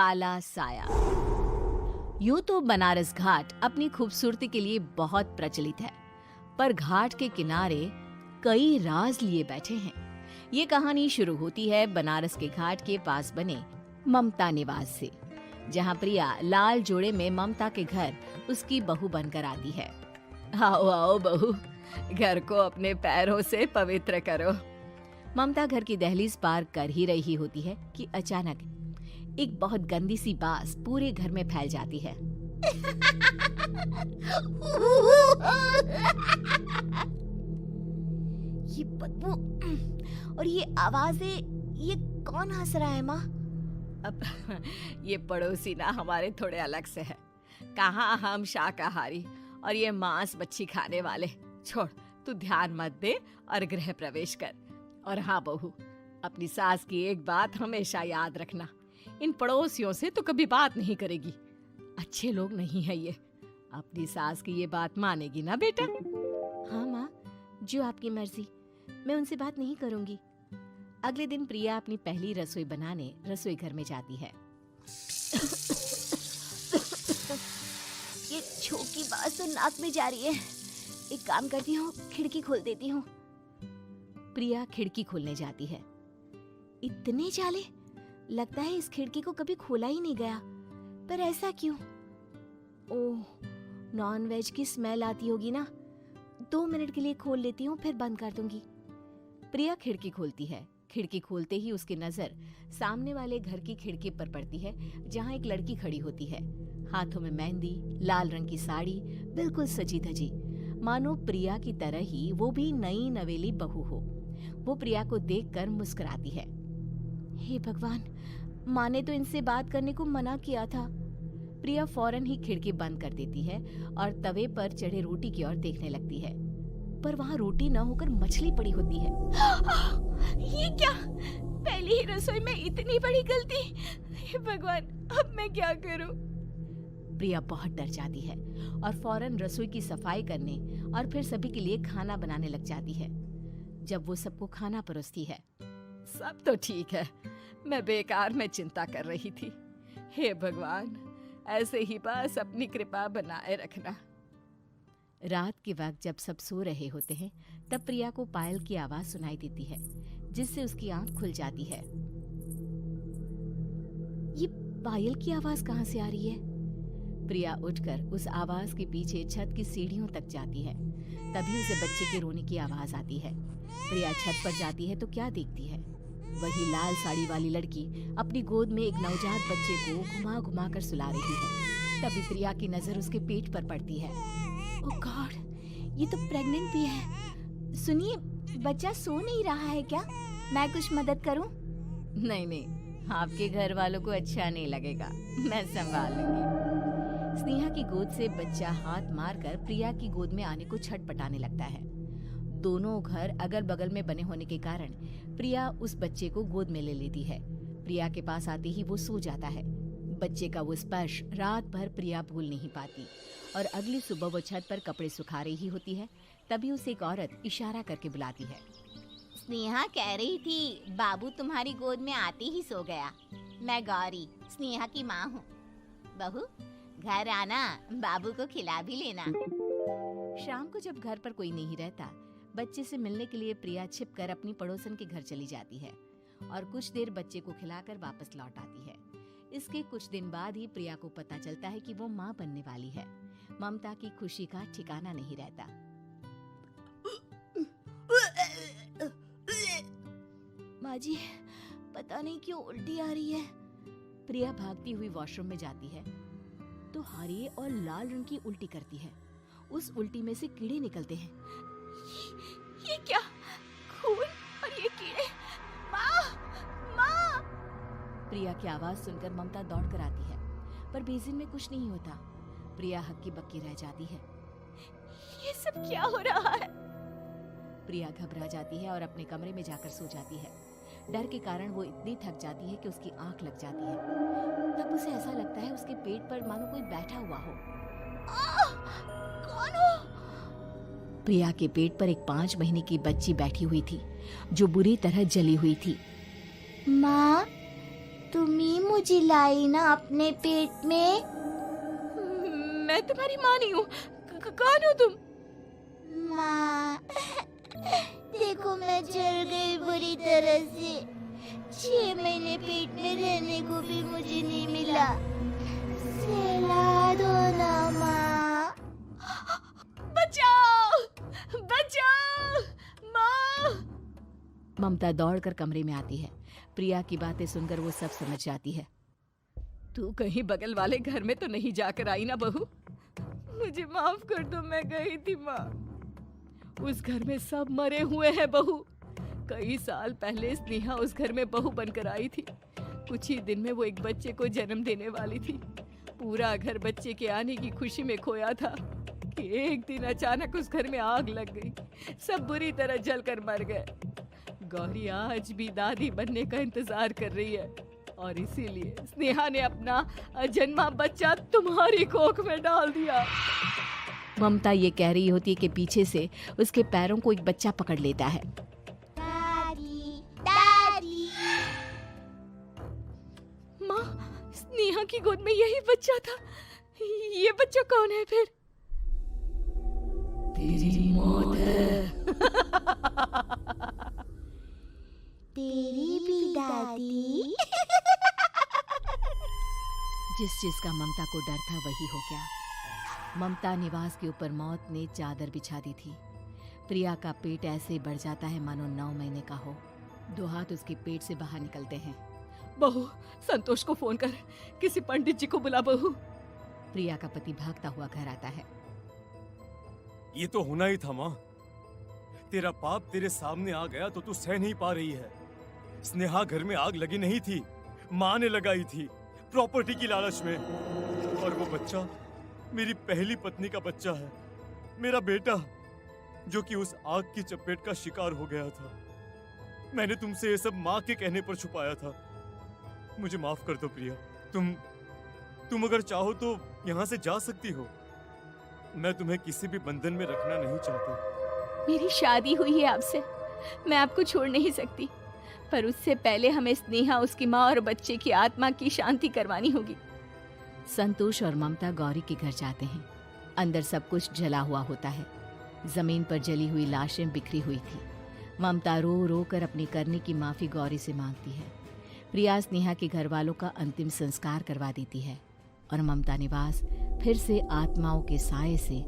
काला साया। यूं तो बनारस घाट अपनी खूबसूरती के लिए बहुत प्रचलित है, पर घाट के किनारे कई राज लिए बैठे हैं। ये कहानी शुरू होती है बनारस के घाट के पास बने ममता निवास से, जहाँ प्रिया लाल जोड़े में ममता के घर उसकी बहू बनकर आती है। आओ आओ बहू, घर को अपने पैरों से पवित्र करो। ममता घर की दहलीज पार कर ही रही होती है कि अचानक एक बहुत गंदी सी बास पूरे घर में फैल जाती है। ये बदबू और ये आवाजें, ये कौन हंस रहा है माँ? अब ये पड़ोसी ना हमारे थोड़े अलग से है। कहाँ हम शाकाहारी और ये मांस मच्छी खाने वाले। छोड़, तू ध्यान मत दे और गृह प्रवेश कर। और हाँ बहू, अपनी सास की एक बात हमेशा याद रखना, इन पड़ोसियों से तो कभी बात नहीं करेगी। अच्छे लोग नहीं है ये। अपनी सास की ये बात मानेगी ना बेटा? हाँ माँ, जो आपकी मर्जी, मैं उनसे बात नहीं करूंगी। अगले दिन प्रिया अपनी पहली रसोई बनाने रसोई घर में जाती है। ये छोकी बात तो नाक में जा रही है। एक काम करती हूँ, खिड़की खोल देती हूँ। प्रिया खिड़की खोलने जाती है। इतने जाले, लगता है इस खिड़की को कभी खोला ही नहीं गया। पर ऐसा क्यों? ओह, नॉन वेज की स्मेल आती होगी ना। 2 मिनट के लिए खोल लेती हूँ, फिर बंद कर दूंगी। प्रिया खिड़की खोलती है। खिड़की खोलते ही उसकी नजर सामने वाले घर की खिड़की पर पड़ती है, जहाँ एक लड़की खड़ी होती है। हाथों में मेहंदी, लाल रंग की साड़ी, बिल्कुल सजी धजी, मानो प्रिया की तरह ही वो भी नई नवेली बहू हो। वो प्रिया को देखकर मुस्कुराती है। हे भगवान, माँ ने तो इनसे बात करने को मना किया था। प्रिया फौरन ही खिड़की बंद कर देती है और तवे पर चढ़े रोटी की ओर देखने लगती है, पर वहाँ रोटी न होकर मछली पड़ी होती है। ये क्या? पहली ही रसोई में इतनी बड़ी गलती! हे भगवान, अब मैं क्या करूं? प्रिया बहुत डर जाती है और फौरन रसोई की सफाई करने और फिर सभी के लिए खाना बनाने लग जाती है। जब वो सबको खाना परोसती है, सब तो ठीक है, मैं बेकार में चिंता कर रही थी। हे भगवान, ऐसे ही बस अपनी कृपा बनाए रखना। रात के वक्त जब सब सो रहे होते हैं, तब प्रिया को पायल की आवाज सुनाई देती है, जिससे उसकी आंख खुल जाती है। ये पायल की आवाज कहाँ से आ रही है? प्रिया उठकर उस आवाज के पीछे छत की सीढ़ियों तक जाती है। तभी उसे बच्चे के रोने की आवाज आती है। प्रिया छत पर जाती है तो क्या देखती है? वही लाल साड़ी वाली लड़की अपनी गोद में एक नवजात बच्चे को घुमा घुमा कर सुला रही है। तभी प्रिया की नजर उसके पेट पर पड़ती है। ओह गॉड, ये तो प्रेग्नेंट भी है। सुनिए, बच्चा सो नहीं रहा है क्या? मैं कुछ मदद करूं? नहीं नहीं, आपके घर वालों को अच्छा नहीं लगेगा, मैं संभाल लूंगी। स्नेहा की गोद से बच्चा हाथ मारकर प्रिया की गोद में आने को छटपटाने लगता है। दोनों घर अगल बगल में बने होने के कारण प्रिया उस बच्चे को गोद में ले लेती है। प्रिया के पास आते ही वो सो जाता है। बच्चे का वो स्पर्श रात भर प्रिया भूल नहीं पाती और अगली सुबह वो छत पर कपड़े सुखा रही होती है। तभी उसे एक औरत इशारा करके बुलाती है। स्नेहा कह रही थी बाबू तुम्हारी गोद में आते ही सो गया। मैं गौरी, स्नेहा की माँ हूँ। बहू, घर आना, बाबू को खिला भी लेना। शाम को जब घर पर कोई नहीं रहता, बच्चे से मिलने के लिए प्रिया छिपकर अपनी पड़ोसन के घर चली जाती है और कुछ देर बच्चे को खिलाकर वापस लौट आती है। इसके कुछ दिन बाद ही प्रिया को पता चलता है कि वो माँ बनने वाली है। ममता की खुशी का ठिकाना नहीं रहता। माँ जी, पता नहीं क्यों उल्टी आ रही है। प्रिया भागती हुई वॉशरूम में जाती है तो हरे और लाल रंग की उल्टी करती है। उस उल्टी में से कीड़े निकलते हैं। ये क्या? खून और ये कीड़े! माँ! माँ! प्रिया की आवाज सुनकर ममता दौड़ कर आती है, पर बेसिन में कुछ नहीं होता। प्रिया हक्की बक्की रह जाती है। ये सब क्या हो रहा है? प्रिया घबरा जाती है और अपने कमरे में जाकर सो जाती है। डर के कारण वो इतनी थक जाती है कि उसकी आंख लग जाती है। तब उसे ऐसा लगता है उसके पेट पर मानो कोई बैठा हुआ हो। कौन हो? प्रिया के पेट पर एक 5 महीने की बच्ची बैठी हुई थी, जो बुरी तरह जली हुई थी। माँ, तुम ही मुझे लाई ना अपने पेट में। मैं तुम्हारी माँ नहीं हूँ। कौन हो तुम? माँ, देखो मैं जल गई बुरी तरह से। 6 महीने पेट में रहने को भी मुझे नहीं मिला। सहला दो ना माँ। बचाओ, बचाओ, माँ। ममता दौड़कर कमरे में आती है। प्रिया की बातें सुनकर वो सब समझ जाती है। तू कहीं बगल वाले घर में तो नहीं जाकर आई ना बहू? मुझे माफ कर दो, मैं गई थी माँ। उस घर में सब मरे हुए हैं बहू। कई साल पहले स्नेहा उस घर में बहू बनकर आई थी। कुछ ही दिन में वो एक बच्चे को जन्म देने वाली थी। पूरा घर बच्चे के आने की खुशी में खोया था कि एक दिन अचानक उस घर में आग लग गई। सब बुरी तरह जलकर मर गए। गौरी आज भी दादी बनने का इंतजार कर रही है और इसीलिए स्नेहा ने अपना अजन्मा बच्चा तुम्हारी कोख में डाल दिया। ममता ये कह रही होती है कि पीछे से उसके पैरों को एक बच्चा पकड़ लेता है। दादी, दादी। माँ, स्नेहा की गोद में यही बच्चा था। ये बच्चा कौन है फिर? तेरी मौत है। तेरी भी दादी। जिस चीज का ममता को डर था वही हो गया। ममता निवास के ऊपर मौत ने चादर बिछा दी थी। प्रिया का पेट ऐसे बढ़ जाता है मानो 9 महीने का हो। 2 हाथ उसके पेट से बाहर निकलते हैं। बहू, संतोष को फोन कर, किसी पंडित जी को बुला बहू। प्रिया का पति भागता हुआ घर आता है। ये तो होना ही था माँ। तेरा पाप तेरे सामने आ गया तो तू सह नहीं पा रही है। स्नेहा घर में आग लगी नहीं थी, माँ ने लगाई थी, प्रॉपर्टी की लालच में। और वो बच्चा मेरी पहली पत्नी का बच्चा है, मेरा बेटा, जो कि उस आग की चपेट का शिकार हो गया था। मैंने तुमसे ये सब माँ के कहने पर छुपाया था। मुझे माफ कर दो प्रिया। तुम अगर चाहो तो यहाँ से जा सकती हो। मैं तुम्हें किसी भी बंधन में रखना नहीं चाहती। मेरी शादी हुई है आपसे, मैं आपको छोड़ नहीं सकती, पर उससे पहले हमें स्नेहा, उसकी माँ और बच्चे की आत्मा की शांति करवानी होगी। संतोष और ममता गौरी के घर जाते हैं। अंदर सब कुछ जला हुआ होता है। जमीन पर जली हुई लाशें बिखरी हुई थी। ममता रो रो कर अपनी करने की माफी गौरी से मांगती है। प्रिया स्नेहा के घर वालों का अंतिम संस्कार करवा देती है और ममता निवास फिर से आत्माओं के साए से